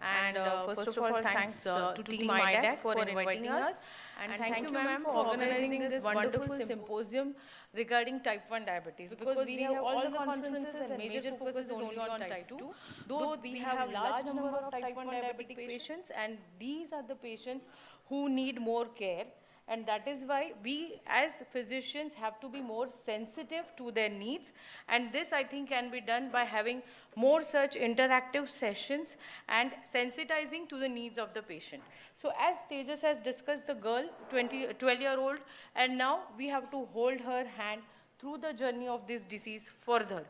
And first of all, thanks to Team IDEC for inviting us. And thank you, ma'am, for organizing this wonderful symposium regarding type 1 diabetes. Because we have all the conferences and major focus is only on type 2. Though we have large number of type 1 diabetic patients, and these are the patients who need more care. And that is why we as physicians have to be more sensitive to their needs, and this I think can be done by having more such interactive sessions and sensitizing to the needs of the patient. So as Tejas has discussed, the girl, 12-year-old, and now we have to hold her hand through the journey of this disease further.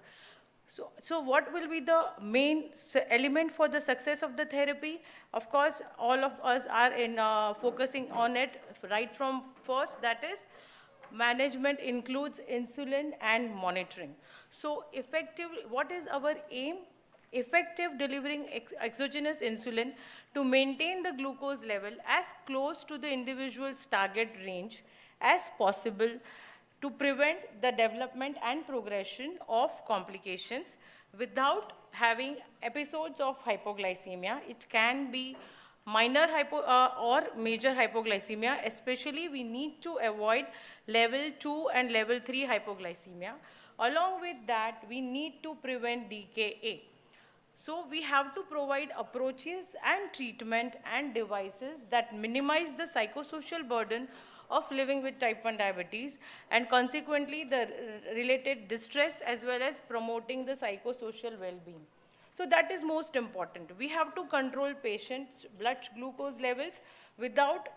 So what will be the main element for the success of the therapy? Of course, all of us are focusing on it right from first, that is, management includes insulin and monitoring. So effectively, what is our aim? Effective delivering exogenous insulin to maintain the glucose level as close to the individual's target range as possible, to prevent the development and progression of complications without having episodes of hypoglycemia. It can be minor or major hypoglycemia. Especially, we need to avoid level 2 and level 3 hypoglycemia. Along with that, we need to prevent DKA. So we have to provide approaches and treatment and devices that minimize the psychosocial burden of living with type 1 diabetes, and consequently the related distress, as well as promoting the psychosocial well-being. So that is most important. We have to control patients' blood glucose levels without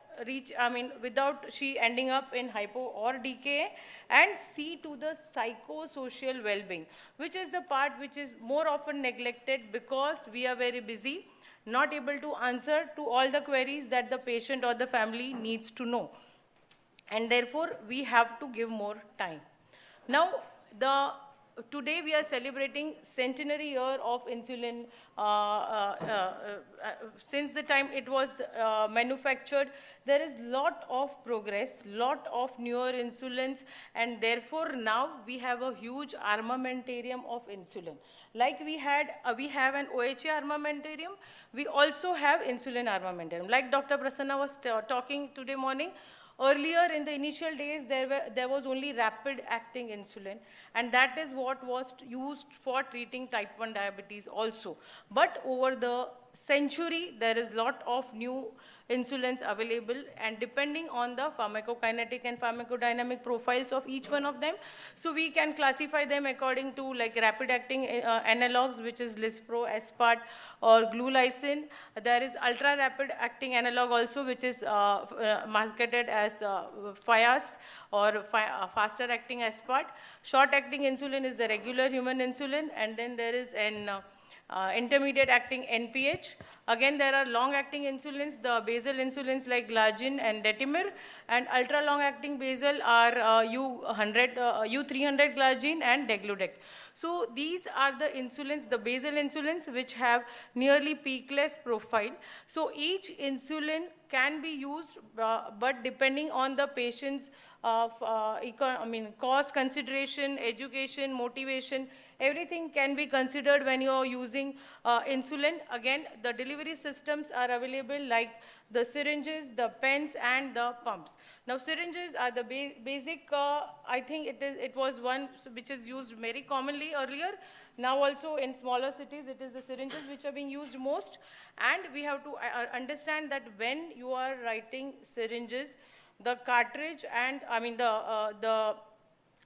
she ending up in hypo or DKA, and see to the psychosocial well-being, which is the part which is more often neglected because we are very busy, not able to answer to all the queries that the patient or the family needs to know. And therefore, we have to give more time. Now, today we are celebrating centenary year of insulin. Since the time it was manufactured, there is lot of progress, lot of newer insulins, and therefore now we have a huge armamentarium of insulin. Like we have an OHA armamentarium, we also have insulin armamentarium. Like Dr. Prasanna was talking today morning, earlier in the initial days, there was only rapid-acting insulin, and that is what was used for treating type 1 diabetes also. But over the century, there is a lot of new insulins available, and depending on the pharmacokinetic and pharmacodynamic profiles of each one of them, so we can classify them according to like rapid-acting analogs, which is Lispro, Aspart, or Glulysin. There is ultra-rapid-acting analog also, which is marketed as Fiasp or faster-acting Aspart. Short-acting insulin is the regular human insulin, and then there is an intermediate-acting NPH. Again, there are long-acting insulins, the basal insulins like Glargine and Detimir, and ultra-long-acting basal are U300 Glargine and Degludec. So these are the insulins, the basal insulins, which have nearly peakless profile. So each insulin can be used, but depending on the patient's cost consideration, education, motivation, everything can be considered when you are using insulin. Again, the delivery systems are available like the syringes, the pens, and the pumps. Now, syringes are the basic, I think it was one which is used very commonly earlier. Now also in smaller cities, it is the syringes which are being used most. And we have to understand that when you are writing syringes, the cartridge and, the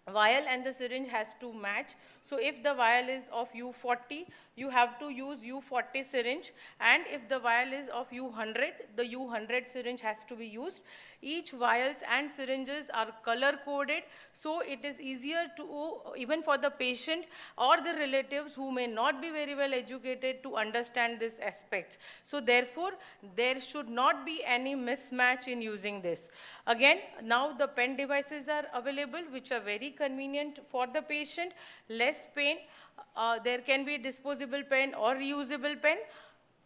vial and the syringe has to match. So if the vial is of U40, you have to use U40 syringe, and if the vial is of U100, the U100 syringe has to be used. Each vials and syringes are color coded, so it is easier to, even for the patient or the relatives who may not be very well educated, to understand this aspect. So therefore, there should not be any mismatch in using this. Again, now the pen devices are available, which are very convenient for the patient, less pain. There can be a disposable pen or reusable pen.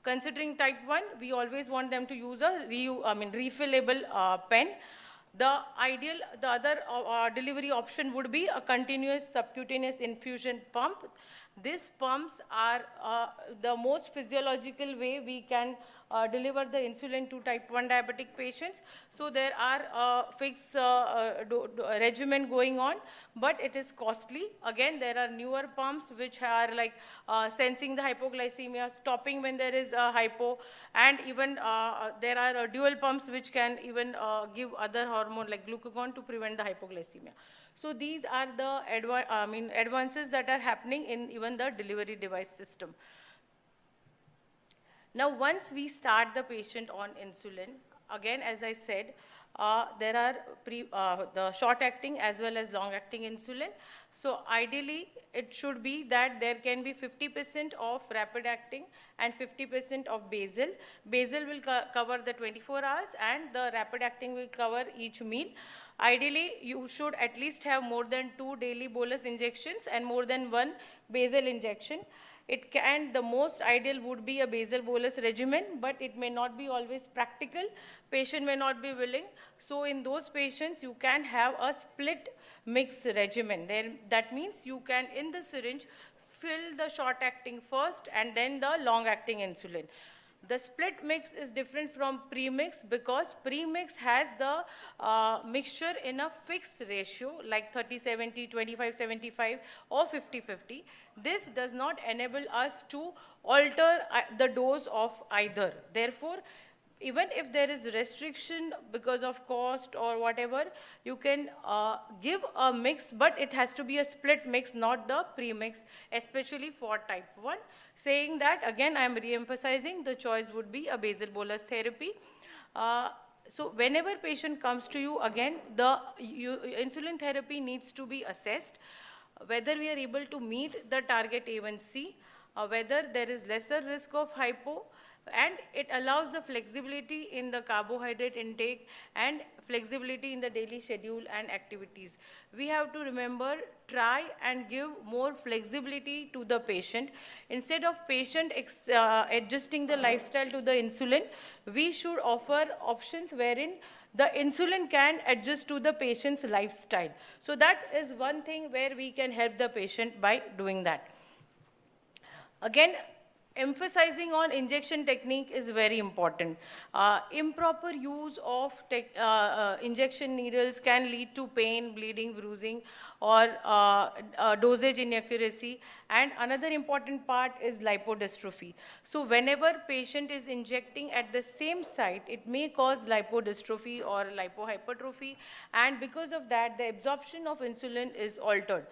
Considering type 1, we always want them to use a refillable pen. The other delivery option would be a continuous subcutaneous infusion pump. These pumps are the most physiological way we can deliver the insulin to type 1 diabetic patients. So there are fixed regimen going on, but it is costly. Again, there are newer pumps which are like sensing the hypoglycemia, stopping when there is a hypo, and even there are dual pumps which can even give other hormone like glucagon to prevent the hypoglycemia. So these are the advances that are happening in even the delivery device system. Now, once we start the patient on insulin, again, as I said, there are the short-acting as well as long-acting insulin. So ideally, it should be that there can be 50% of rapid-acting and 50% of basal. Basal will cover the 24 hours, and the rapid-acting will cover each meal. Ideally, you should at least have more than 2 daily bolus injections and more than 1 basal injection. The most ideal would be a basal bolus regimen, but it may not be always practical. Patient may not be willing. So in those patients, you can have a split mix regimen. That means you can, in the syringe, fill the short-acting first and then the long-acting insulin. The split mix is different from pre-mix because pre-mix has the mixture in a fixed ratio like 30-70, 25-75 or 50-50. This does not enable us to alter the dose of either. Therefore, even if there is restriction because of cost or whatever, you can give a mix, but it has to be a split mix, not the pre-mix, especially for type 1. Saying that, again, I am re-emphasizing the choice would be a basal bolus therapy. So whenever patient comes to you, again, the insulin therapy needs to be assessed, whether we are able to meet the target A1C, whether there is lesser risk of hypo, and it allows the flexibility in the carbohydrate intake and flexibility in the daily schedule and activities. We have to remember, try and give more flexibility to the patient. Instead of patient adjusting the lifestyle to the insulin, we should offer options wherein the insulin can adjust to the patient's lifestyle. So that is one thing where we can help the patient by doing that. Again, emphasizing on injection technique is very important. Improper use of injection needles can lead to pain, bleeding, bruising, or dosage inaccuracy. And another important part is lipodystrophy. So whenever patient is injecting at the same site, it may cause lipodystrophy or lipohypertrophy. And because of that, the absorption of insulin is altered.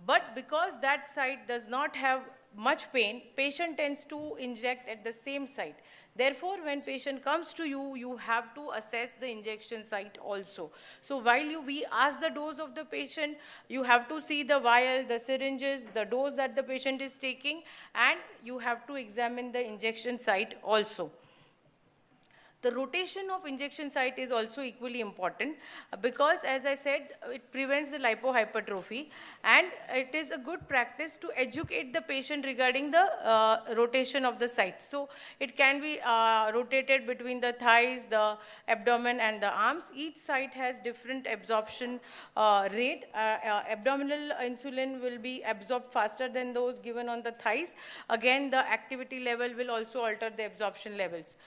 But because that site does not have much pain, patient tends to inject at the same site. Therefore, when patient comes to you, you have to assess the injection site also. So while we ask the dose of the patient, you have to see the vial, the syringes, the dose that the patient is taking, and you have to examine the injection site also. The rotation of injection site is also equally important because, as I said, it prevents the lipohypertrophy, and it is a good practice to educate the patient regarding the rotation of the site. So it can be rotated between the thighs, the abdomen, and the arms. Each site has different absorption rate. Abdominal insulin will be absorbed faster than those given on the thighs. Again, the activity level will also alter the absorption levels.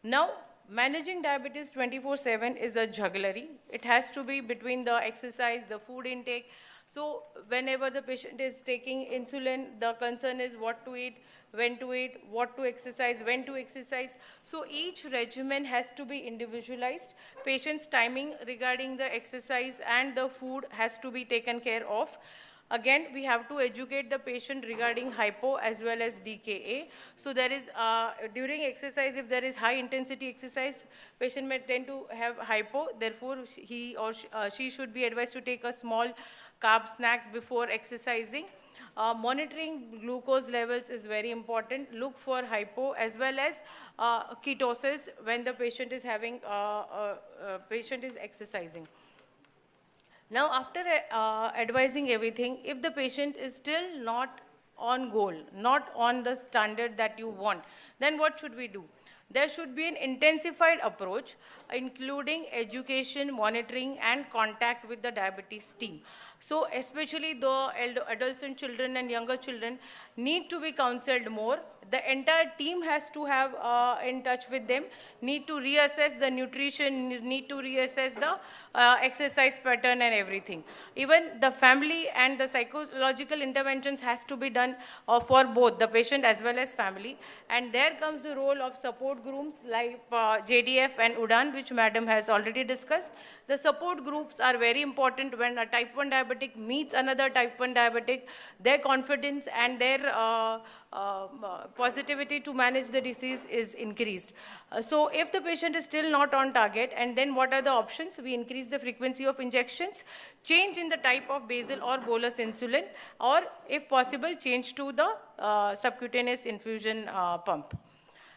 Now, managing diabetes 24/7 is a jugglery. It has to be between the exercise, the food intake. So whenever the patient is taking insulin, the concern is what to eat, when to eat, what to exercise, when to exercise. So each regimen has to be individualized. Patient's timing regarding the exercise and the food has to be taken care of. Again, we have to educate the patient regarding hypo as well as DKA. So there is, during exercise, if there is high intensity exercise, patient may tend to have hypo. Therefore, he or she should be advised to take a small carb snack before exercising. Monitoring glucose levels is very important. Look for hypo as well as ketosis when the patient is having, patient is exercising. Now, after advising everything, if the patient is still not on goal, not on the standard that you want, then what should we do? There should be an intensified approach, including education, monitoring, and contact with the diabetes team. So especially the adolescent children and younger children need to be counseled more. The entire team has to have in touch with them, need to reassess the nutrition, need to reassess the exercise pattern and everything. Even the family and the psychological interventions has to be done for both the patient as well as family. And there comes the role of support groups like JDF and UDAN, which Madam has already discussed. The support groups are very important when a type 1 diabetic meets another type 1 diabetic. Their confidence and their positivity to manage the disease is increased. So if the patient is still not on target, and then what are the options? We increase the frequency of injections, change in the type of basal or bolus insulin, or if possible, change to the subcutaneous infusion pump.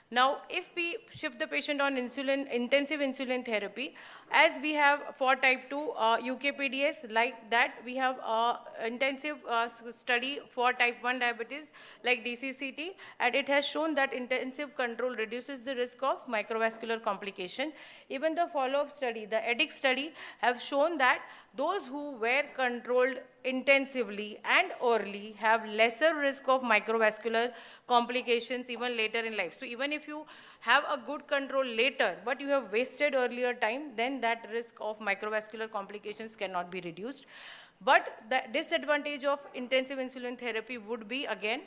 Now, if we shift the patient on insulin, intensive insulin therapy, as we have for type 2 UKPDS, like that, we have intensive study for type 1 diabetes like DCCT, and it has shown that intensive control reduces the risk of microvascular complication. Even the follow-up study, the IDEC study, have shown that those who were controlled intensively and early have lesser risk of microvascular complications even later in life. So even if you have a good control later, but you have wasted earlier time, then that risk of microvascular complications cannot be reduced. But the disadvantage of intensive insulin therapy would be, again,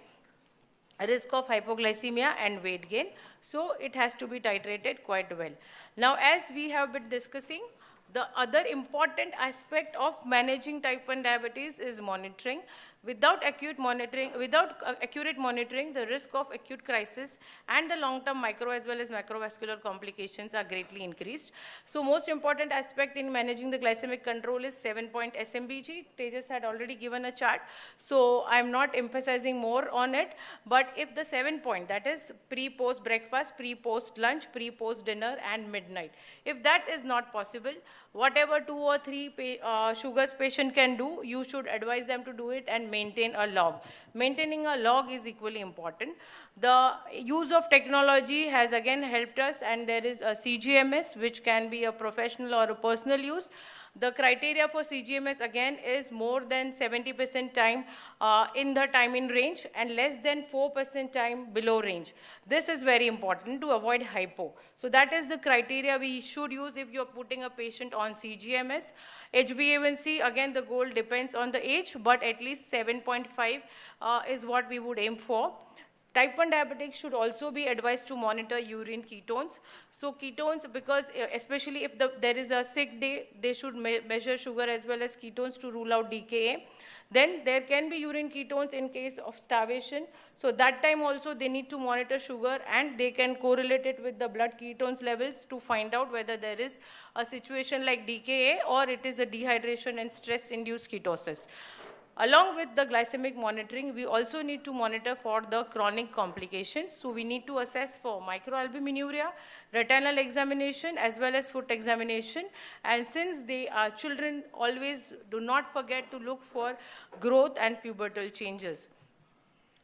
a risk of hypoglycemia and weight gain. So it has to be titrated quite well. Now, as we have been discussing, the other important aspect of managing type 1 diabetes is monitoring. Without accurate monitoring, the risk of acute crisis and the long-term micro as well as macrovascular complications are greatly increased. So most important aspect in managing the glycemic control is 7-point SMBG. Tejas had already given a chart, so I'm not emphasizing more on it. But if the 7-point, that is pre-post breakfast, pre-post lunch, pre-post dinner, and midnight, if that is not possible, whatever 2 or 3 sugars patient can do, you should advise them to do it and maintain a log. Maintaining a log is equally important. The use of technology has again helped us, and there is a CGMS, which can be a professional or a personal use. The criteria for CGMS again is more than 70% time in the time in range and less than 4% time below range. This is very important to avoid hypo. So that is the criteria we should use if you're putting a patient on CGMS. HbA1c, again the goal depends on the age, but at least 7.5 is what we would aim for. Type 1 diabetics should also be advised to monitor urine ketones. So ketones, because especially if there is a sick day, they should measure sugar as well as ketones to rule out DKA. Then there can be urine ketones in case of starvation. So that time also they need to monitor sugar, and they can correlate it with the blood ketones levels to find out whether there is a situation like DKA or it is a dehydration and stress-induced ketosis. Along with the glycemic monitoring, we also need to monitor for the chronic complications. So we need to assess for microalbuminuria, retinal examination, as well as foot examination. And since they are children, always do not forget to look for growth and pubertal changes.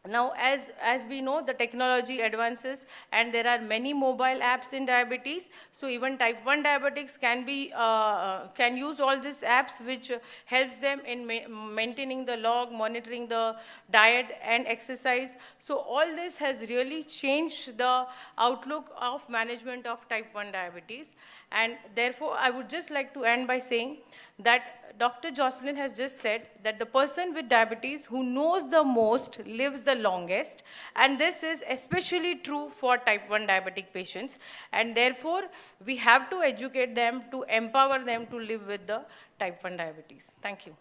Now, as we know, the technology advances, and there are many mobile apps in diabetes. So even type 1 diabetics can use all these apps, which helps them in maintaining the log, monitoring the diet and exercise. So all this has really changed the outlook of management of type 1 diabetes. And therefore, I would just like to end by saying that Dr. Jocelyn has just said that the person with diabetes who knows the most lives the longest, and this is especially true for type 1 diabetic patients, and therefore we have to educate them to empower them to live with the type 1 diabetes. Thank you.